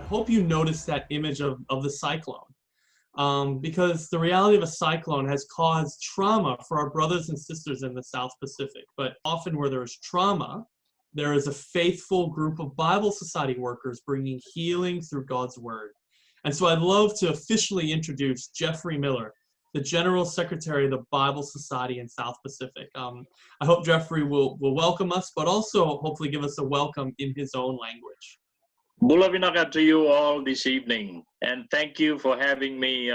hope you noticed that image of the cyclone. Because the reality of a cyclone has caused trauma for our brothers and sisters in the South Pacific. But often where there is trauma, there is a faithful group of Bible Society workers bringing healing through God's Word. And so I'd love to officially introduce Jeffrey Miller, the General Secretary of the Bible Society in South Pacific. I hope Jeffrey will welcome us, but also hopefully give us a welcome in his own language. Bula vinaka to you all this evening, and thank you for having me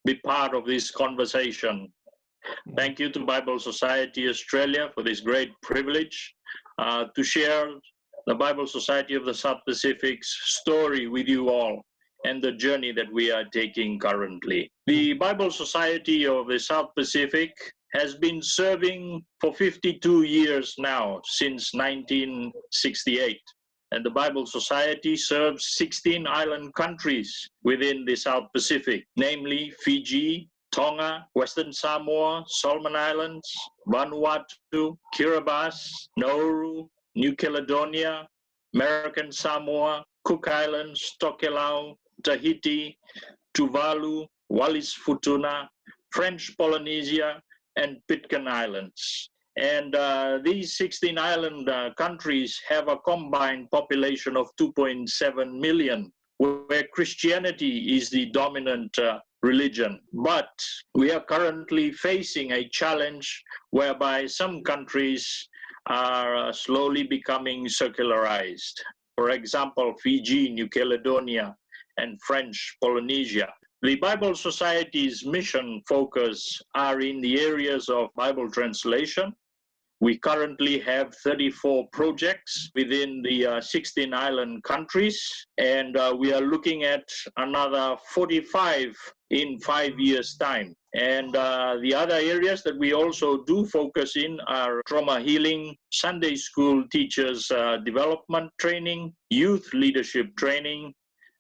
be part of this conversation. Thank you to Bible Society Australia for this great privilege to share the Bible Society of the South Pacific's story with you all and the journey that we are taking currently. The Bible Society of the South Pacific has been serving for 52 years now, since 1968. And the Bible Society serves 16 island countries within the South Pacific, namely Fiji, Tonga, Western Samoa, Solomon Islands, Vanuatu, Kiribati, Nauru, New Caledonia, American Samoa, Cook Islands, Tokelau, Tahiti, Tuvalu, Wallis Futuna, French Polynesia, and Pitcairn Islands. And these 16 island countries have a combined population of 2.7 million, where Christianity is the dominant religion. But we are currently facing a challenge whereby some countries are slowly becoming secularized. For example, Fiji, New Caledonia, and French Polynesia. The Bible Society's mission focus are in the areas of Bible translation. We currently have 34 projects within the 16 island countries, and we are looking at another 45 in 5 years' time. And the other areas that we also do focus in are trauma healing, Sunday school teachers development training, youth leadership training,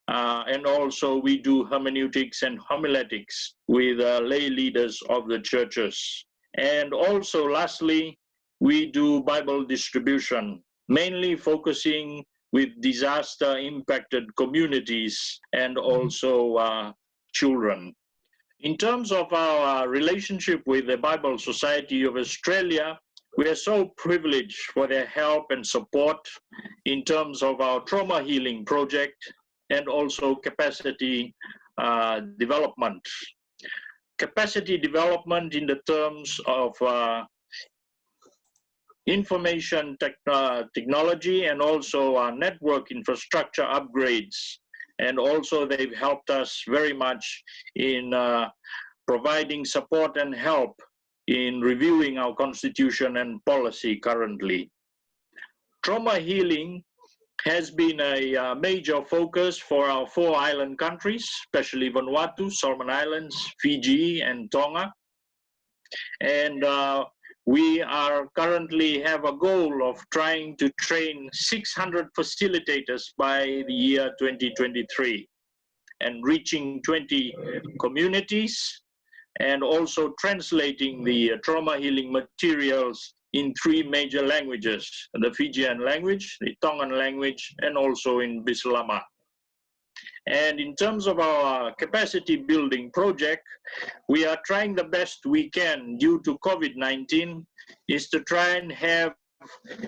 and also we do hermeneutics and homiletics with lay leaders of the churches. And also lastly, we do Bible distribution, mainly focusing with disaster-impacted communities and also children. In terms of our relationship with the Bible Society of Australia, we are so privileged for their help and support in terms of our trauma healing project and also capacity development. Capacity development in the terms of information technology and also network infrastructure upgrades. And also they've helped us very much in providing support and help in reviewing our constitution and policy currently. Trauma healing has been a major focus for our 4 island countries, especially Vanuatu, Solomon Islands, Fiji, and Tonga. And we are currently have a goal of trying to train 600 facilitators by the year 2023 and reaching 20 communities and also translating the trauma healing materials in 3 major languages, the Fijian language, the Tongan language, and also in Bislama. And in terms of our capacity building project, we are trying the best we can due to COVID-19 is to try and have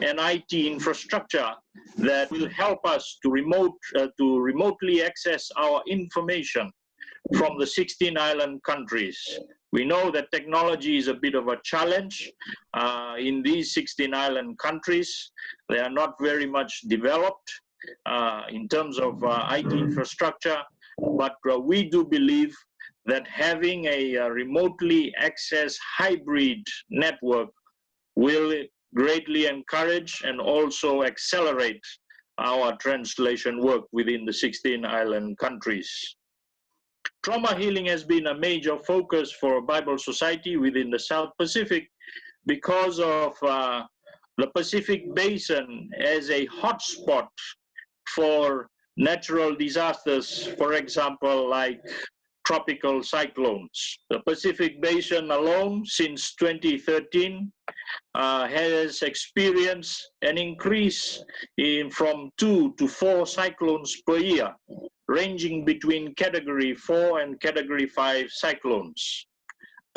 an IT infrastructure that will help us to remotely access our information from the 16 island countries. We know that technology is a bit of a challenge in these 16 island countries. They are not very much developed in terms of IT infrastructure, but we do believe that having a remotely accessed hybrid network will greatly encourage and also accelerate our translation work within the 16 island countries. Trauma healing has been a major focus for Bible Society within the South Pacific because of the Pacific Basin as a hotspot for natural disasters, for example, like tropical cyclones. The Pacific Basin alone, since 2013, has experienced an increase from 2 to 4 cyclones per year, ranging between Category 4 and Category 5 cyclones.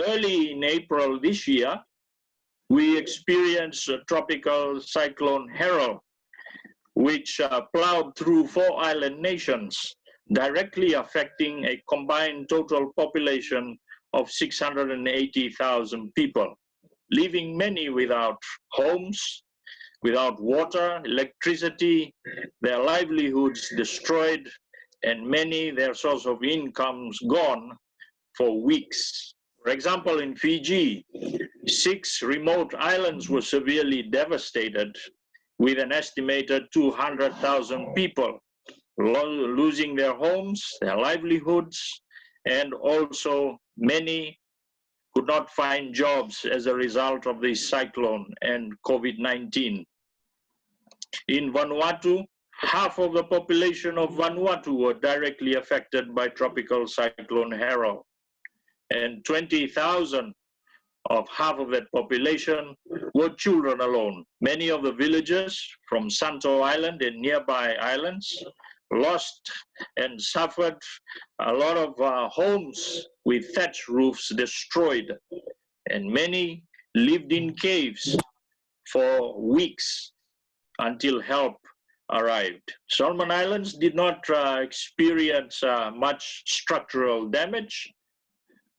Early in April this year, we experienced a tropical cyclone Harold, which plowed through 4 island nations, directly affecting a combined total population of 680,000 people, leaving many without homes, without water, electricity, their livelihoods destroyed, and many their source of incomes gone for weeks. For example, in Fiji, 6 remote islands were severely devastated, with an estimated 200,000 people losing their homes, their livelihoods, and also many could not find jobs as a result of this cyclone and COVID-19. In Vanuatu, half of the population of Vanuatu were directly affected by tropical cyclone Harold, and 20,000 of half of that population were children alone. Many of the villagers from Santo Island and nearby islands lost and suffered a lot of homes with thatch roofs destroyed, and many lived in caves for weeks until help arrived. Solomon Islands did not experience much structural damage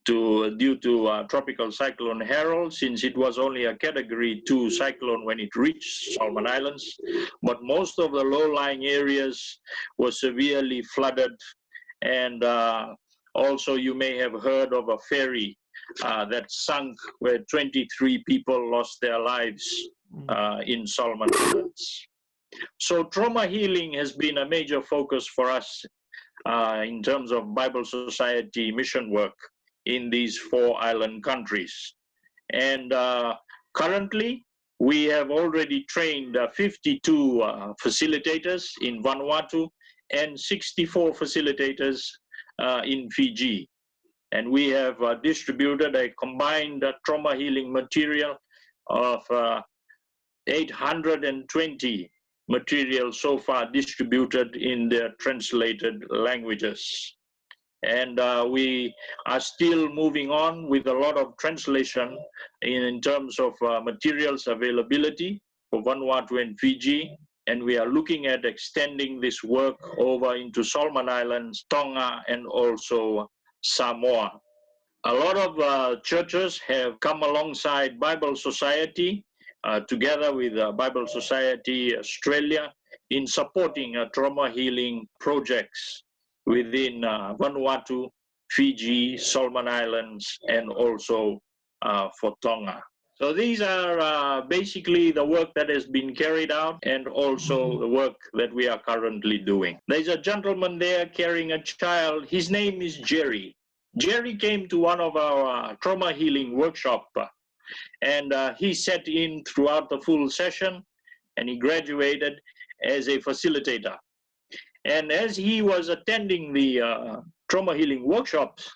due to tropical cyclone Harold, since it was only a Category 2 cyclone when it reached Solomon Islands, but most of the low-lying areas were severely flooded, and also you may have heard of a ferry that sunk where 23 people lost their lives in Solomon Islands. So trauma healing has been a major focus for us in terms of Bible Society mission work in these 4 island countries. And currently, we have already trained 52 facilitators in Vanuatu and 64 facilitators in Fiji. And we have distributed a combined trauma healing material of 820 materials so far distributed in their translated languages. And we are still moving on with a lot of translation in terms of materials availability for Vanuatu and Fiji. And we are looking at extending this work over into Solomon Islands, Tonga, and also Samoa. A lot of churches have come alongside Bible Society, together with Bible Society Australia, in supporting trauma healing projects within Vanuatu, Fiji, Solomon Islands, and also for Tonga. So these are basically the work that has been carried out, and also the work that we are currently doing. There's a gentleman there carrying a child. His name is Jerry. Jerry came to one of our trauma healing workshop, and he sat in throughout the full session, and he graduated as a facilitator. And as he was attending the trauma healing workshops,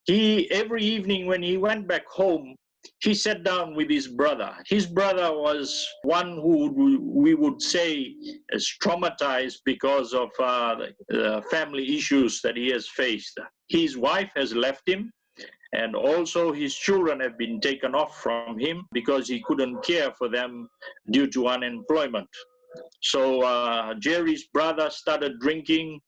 every evening when he went back home, he sat down with his brother. His brother was one who we would say is traumatized because of the family issues that he has faced. His wife has left him, and also his children have been taken off from him because he couldn't care for them due to unemployment. So Jerry's brother started drinking,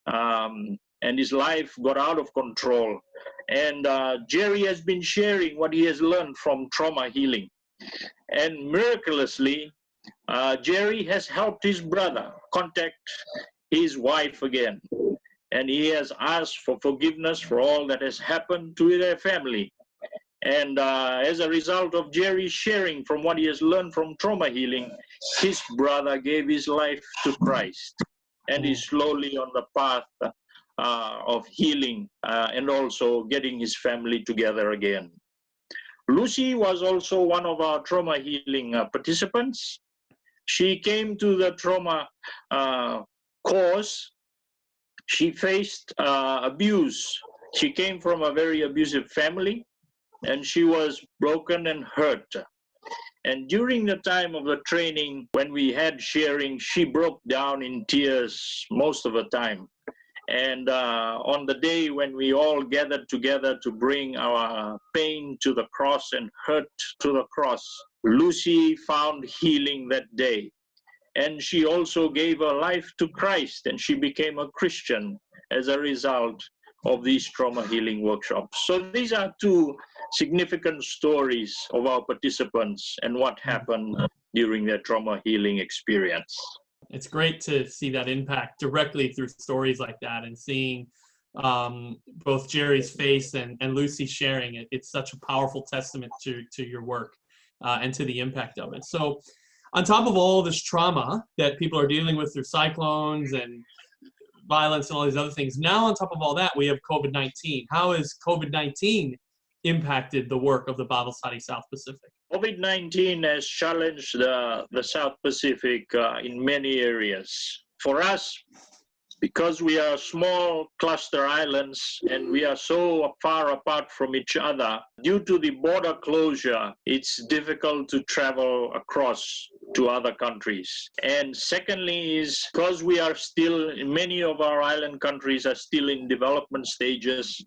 and his life got out of control. And Jerry has been sharing what he has learned from trauma healing. And miraculously, Jerry has helped his brother contact his wife again. And he has asked for forgiveness for all that has happened to their family. And as a result of Jerry sharing from what he has learned from trauma healing, his brother gave his life to Christ and is slowly on the path of healing and also getting his family together again. Lucy was also one of our trauma healing participants. She came to the trauma course. She faced abuse She came from a very abusive family, and she was broken and hurt. And during the time of the training, when we had sharing, she broke down in tears most of the time. And on the day when we all gathered together to bring our pain to the cross and hurt to the cross, Lucy found healing that day. And she also gave her life to Christ, and she became a Christian as a result of these trauma healing workshops. So these are two significant stories of our participants and what happened during their trauma healing experience. It's great to see that impact directly through stories like that, and seeing both Jerry's face and Lucy sharing it. It's such a powerful testament to your work and to the impact of it. So on top of all this trauma that people are dealing with through cyclones and violence and all these other things, now on top of all that, we have COVID-19. How has COVID-19 impacted the work of the Bible Study South Pacific? COVID-19 has challenged the South Pacific in many areas. For us, because we are small cluster islands and we are so far apart from each other, due to the border closure, it's difficult to travel across to other countries. And secondly is because we are still, many of our island countries are still in development stages,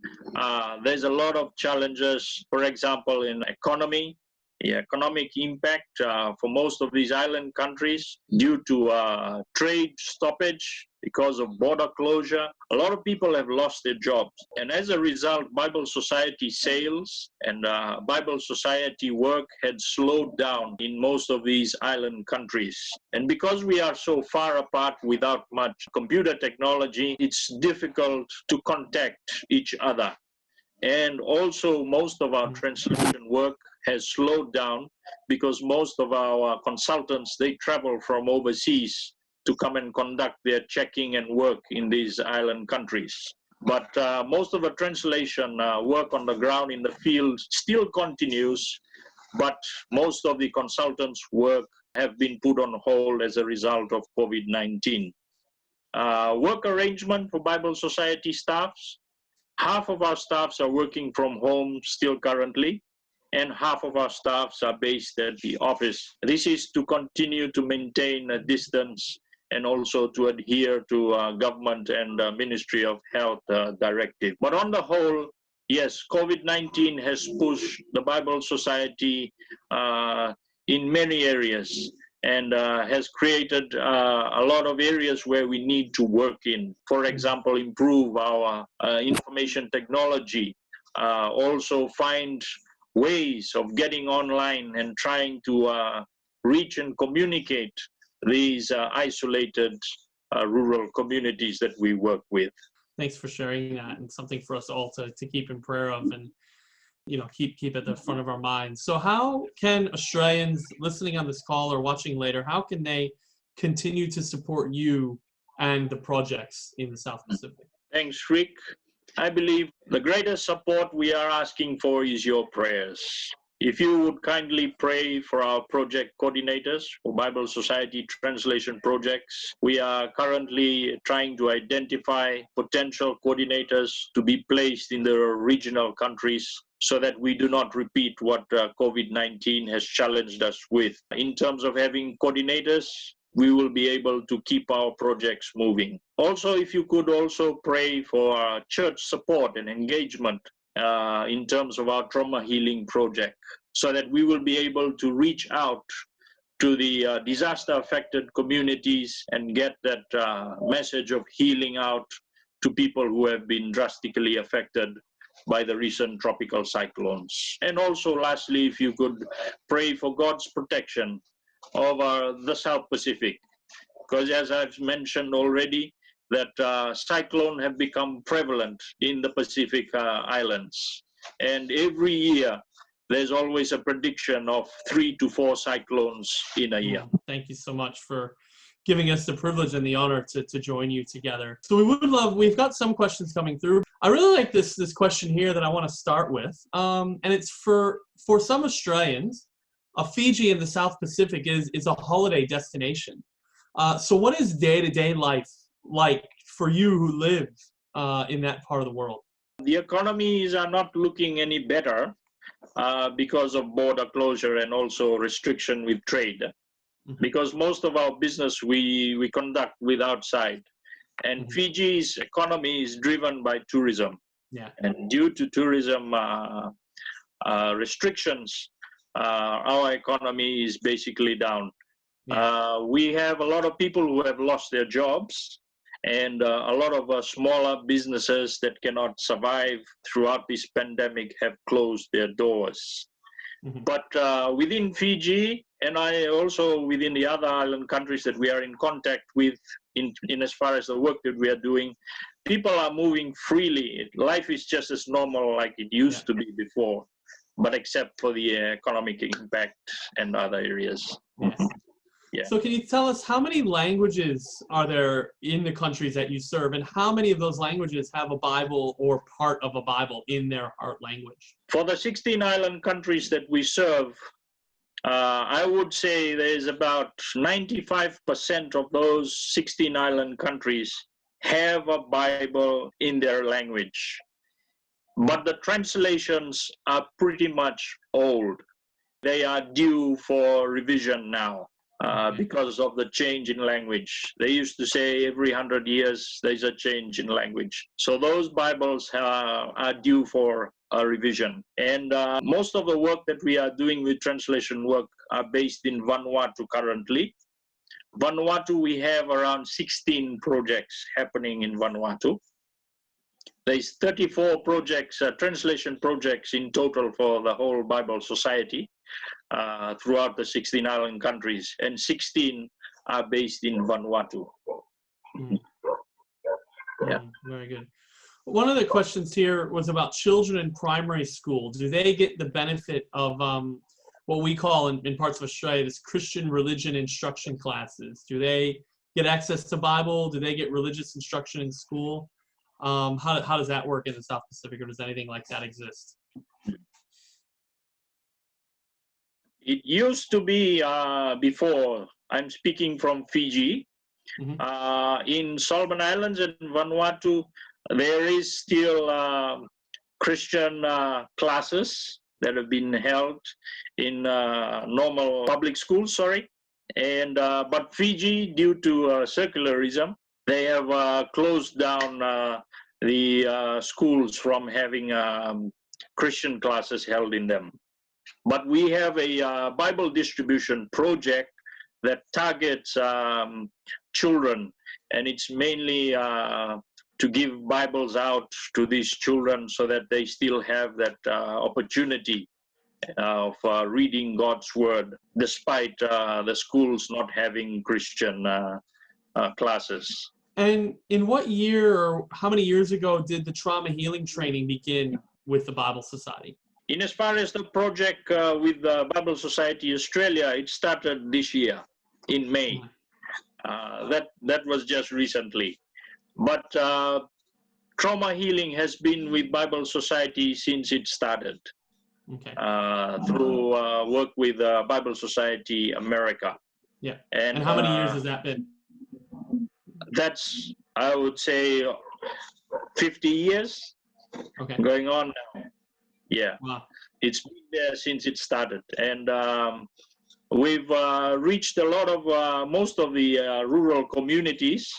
there's a lot of challenges, for example, in economy. The economic impact for most of these island countries due to trade stoppage because of border closure. A lot of people have lost their jobs. And as a result, Bible Society sales and Bible Society work had slowed down in most of these island countries. And because we are so far apart without much computer technology, it's difficult to contact each other. And also most of our translation work has slowed down because most of our consultants, they travel from overseas to come and conduct their checking and work in these island countries. But most of the translation work on the ground in the field still continues, but most of the consultants' work have been put on hold as a result of COVID-19. Work arrangement for Bible Society staffs. Half of our staffs are working from home still currently, and half of our staffs are based at the office. This is to continue to maintain a distance and also to adhere to government and Ministry of Health directive. But on the whole, yes, COVID-19 has pushed the Bible Society in many areas, and has created a lot of areas where we need to work in. For example, improve our information technology, also find ways of getting online and trying to reach and communicate these isolated rural communities that we work with. Thanks for sharing that, and something for us all to keep in prayer of, and keep at the front of our minds. So how can Australians listening on this call or watching later, how can they continue to support you and the projects in the South Pacific? Thanks, Rick. I believe the greatest support we are asking for is your prayers. If you would kindly pray for our project coordinators for Bible Society translation projects. We are currently trying to identify potential coordinators to be placed in the regional countries so that we do not repeat what COVID-19 has challenged us with. In terms of having coordinators, we will be able to keep our projects moving. Also, if you could also pray for church support and engagement in terms of our trauma healing project, so that we will be able to reach out to the disaster-affected communities and get that message of healing out to people who have been drastically affected by the recent tropical cyclones. And also, lastly, if you could pray for God's protection over the South Pacific, because as I've mentioned already, that cyclone have become prevalent in the Pacific Islands. And every year, there's always a prediction of 3 to 4 cyclones in a year. Thank you so much for giving us the privilege and the honor to join you together. So we've got some questions coming through. I really like this question here that I want to start with. And it's for some Australians, Fiji in the South Pacific is a holiday destination. So what is day-to-day life like for you who live in that part of the world? The economies are not looking any better because of border closure and also restriction with trade. Because most of our business we conduct with outside. And Fiji's economy is driven by tourism. Yeah. And due to tourism restrictions, our economy is basically down. Yeah. We have a lot of people who have lost their jobs, and a lot of smaller businesses that cannot survive throughout this pandemic have closed their doors. But within Fiji, and I also within the other island countries that we are in contact with, in as far as the work that we are doing, people are moving freely. Life is just as normal like it used to be before, but except for the economic impact and other areas. Yes. Yeah. So can you tell us how many languages are there in the countries that you serve, and how many of those languages have a Bible or part of a Bible in their heart language? For the 16 island countries that we serve, I would say there's about 95% of those 16 island countries have a Bible in their language. But the translations are pretty much old. They are due for revision now. Because of the change in language. They used to say every 100 years there's a change in language. So those Bibles are due for a revision. And most of the work that we are doing with translation work are based in Vanuatu currently. Vanuatu, we have around 16 projects happening in Vanuatu. There's 34 projects, translation projects in total for the whole Bible Society. Throughout the 16 island countries, and 16 are based in Vanuatu. Yeah, very good. One of the questions here was about children in primary school. Do they get the benefit of what we call in parts of Australia this Christian religion instruction classes? Do they get access to Bible? Do they get religious instruction in school? How does that work in the South Pacific, or does anything like that exist? It used to be before, I'm speaking from Fiji, in Solomon Islands and Vanuatu, there is still Christian classes that have been held in normal public schools, and but Fiji, due to secularism, they have closed down the schools from having Christian classes held in them. But we have a Bible distribution project that targets children, and it's mainly to give Bibles out to these children so that they still have that opportunity of reading God's Word, despite the schools not having Christian classes. And in what year or how many years ago did the trauma healing training begin with the Bible Society? In as far as the project with the Bible Society Australia, it started this year in May. That was just recently. But trauma healing has been with Bible Society since it started. Through work with Bible Society America. Yeah. And how many years has that been? That's, I would say, 50 years going on now. Yeah, wow. It's been there since it started, and we've reached a lot of most of the rural communities,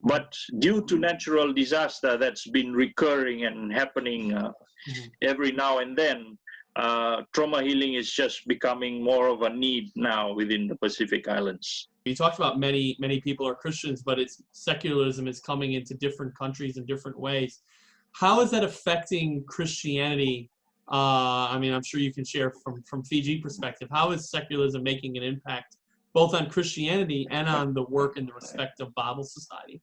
but due to natural disaster that's been recurring and happening every now and then, trauma healing is just becoming more of a need now within the Pacific Islands. You talked about many people are Christians, but it's secularism is coming into different countries in different ways. How is that affecting Christianity? I mean, I'm sure you can share from Fiji perspective. How is secularism making an impact both on Christianity and on the work and the respect of Bible Society?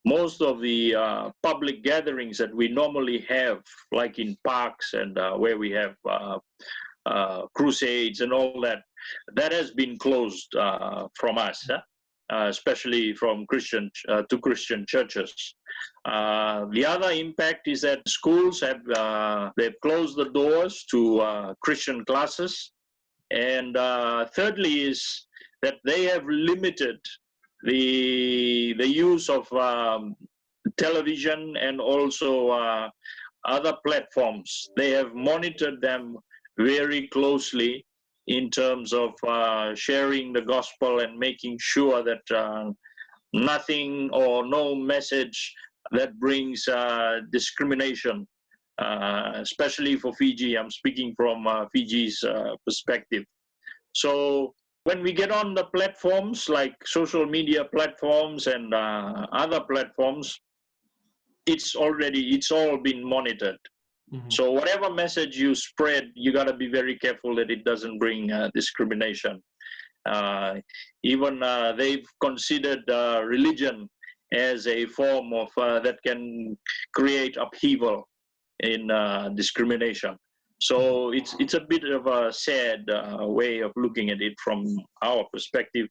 Most of the public gatherings that we normally have, like in parks and where we have crusades and all that, that has been closed from us. Especially from Christian to Christian churches. The other impact is that schools have they've closed the doors to Christian classes, and thirdly is that they have limited the use of television and also other platforms, they have monitored them very closely in terms of sharing the gospel and making sure that nothing or no message that brings discrimination, especially for Fiji. I'm speaking from Fiji's perspective. So when we get on the platforms like social media platforms and other platforms, it's all been monitored. Mhm. So whatever message you spread, you got to be very careful that it doesn't bring discrimination. Even they've considered religion as a form of that can create upheaval in discrimination. So it's a bit of a sad way of looking at it from our perspective,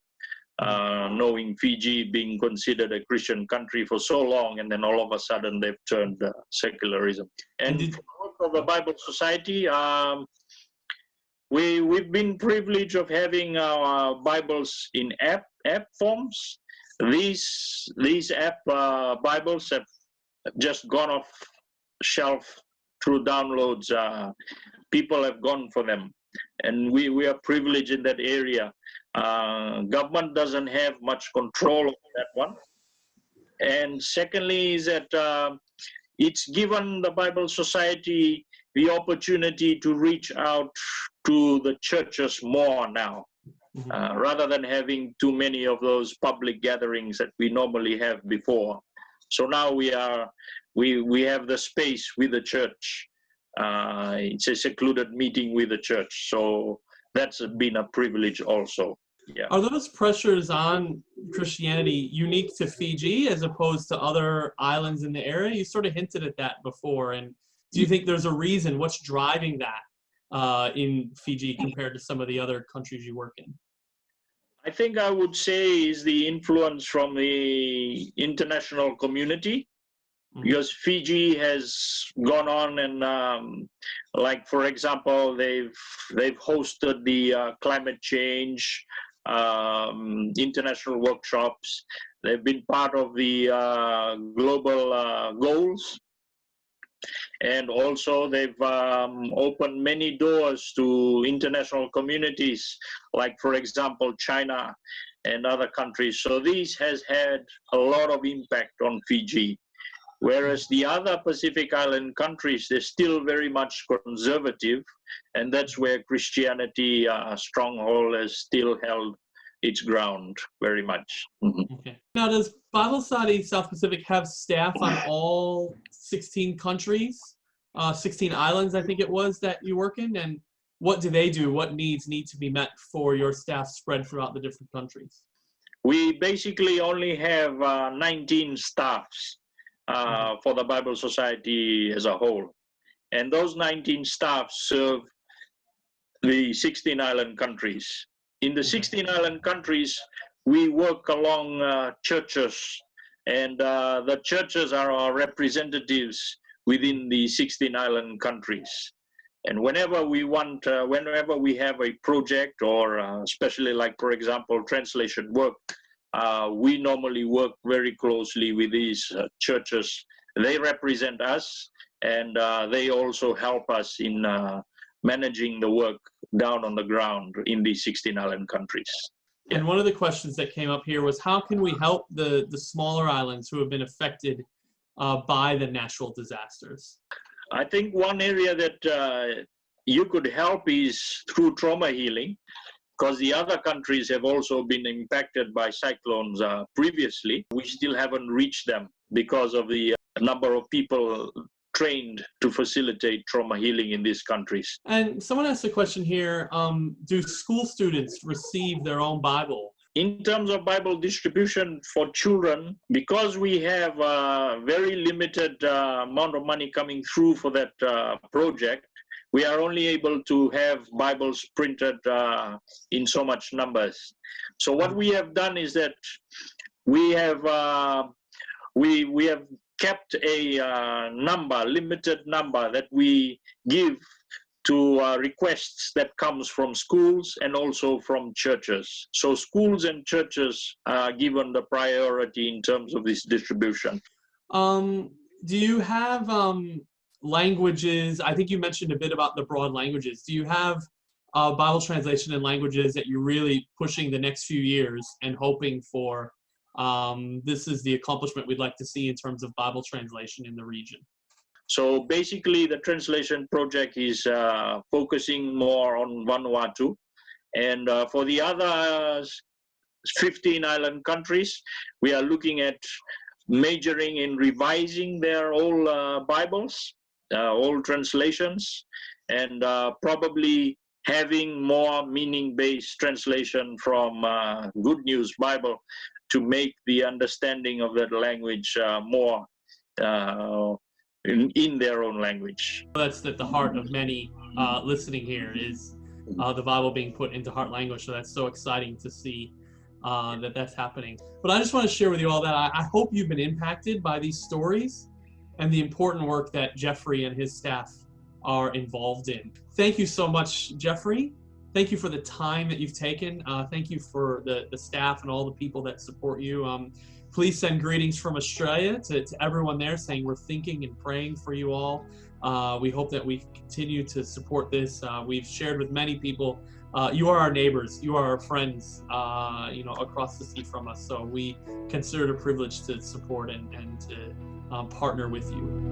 knowing Fiji being considered a Christian country for so long, and then all of a sudden they've turned secularism. And did- for the work of the Bible Society, we've been privileged of having our Bibles in app forms. These app Bibles have just gone off shelf through downloads. People have gone for them, and we are privileged in that area. Government doesn't have much control over that one. And secondly is that it's given the Bible Society the opportunity to reach out to the churches more now, rather than having too many of those public gatherings that we normally have before. So now we have the space with the church. It's a secluded meeting with the church. So that's been a privilege also. Yeah. Are those pressures on Christianity unique to Fiji as opposed to other islands in the area? You sort of hinted at that before. And do you think there's a reason? What's driving that in Fiji compared to some of the other countries you work in? I think I would say is the influence from the international community, because Fiji has gone on and, like for example, they've hosted the climate change international workshops. They've been part of the global goals, and also they've opened many doors to international communities, like for example China and other countries. So this has had a lot of impact on Fiji. Whereas the other Pacific Island countries, they're still very much conservative, and that's where Christianity stronghold has still held its ground very much. Okay. Now, does Bible Society South Pacific have staff on all 16 countries, 16 islands, I think it was, that you work in? And what do they do? What needs need to be met for your staff spread throughout the different countries? We basically only have 19 staffs for the Bible Society as a whole. And those 19 staff serve the 16 island countries. In the 16 island countries, we work along churches, and the churches are our representatives within the 16 island countries. And whenever we have a project, or especially like, for example, translation work, we normally work very closely with these churches. They represent us, and they also help us in managing the work down on the ground in these 16 island countries. And one of the questions that came up here was, how can we help the smaller islands who have been affected by the natural disasters? I think one area that you could help is through trauma healing, because the other countries have also been impacted by cyclones previously. We still haven't reached them because of the number of people trained to facilitate trauma healing in these countries. And someone asked a question here, do school students receive their own Bible? In terms of Bible distribution for children, because we have a very limited amount of money coming through for that project, we are only able to have Bibles printed in so much numbers. So what we have done is that we have kept a limited number that we give to requests that comes from schools and also from churches. So schools and churches are given the priority in terms of this distribution. Do you have languages. I think you mentioned a bit about the broad languages. Do you have Bible translation in languages that you're really pushing the next few years and hoping for? This is the accomplishment we'd like to see in terms of Bible translation in the region. So basically, the translation project is focusing more on Vanuatu. And for the other 15 island countries, we are looking at majoring in revising their old Bibles, old translations, and probably having more meaning-based translation from Good News Bible to make the understanding of that language more in their own language. That's at the heart of many listening here is the Bible being put into heart language. So that's so exciting to see that's happening. But I just want to share with you all that I hope you've been impacted by these stories and the important work that Jeffrey and his staff are involved in. Thank you so much, Jeffrey. Thank you for the time that you've taken. Thank you for the staff and all the people that support you. Please send greetings from Australia to everyone there, saying we're thinking and praying for you all. We hope that we continue to support this. We've shared with many people. You are our neighbors. You are our friends, across the sea from us. So we consider it a privilege to support and to partner with you.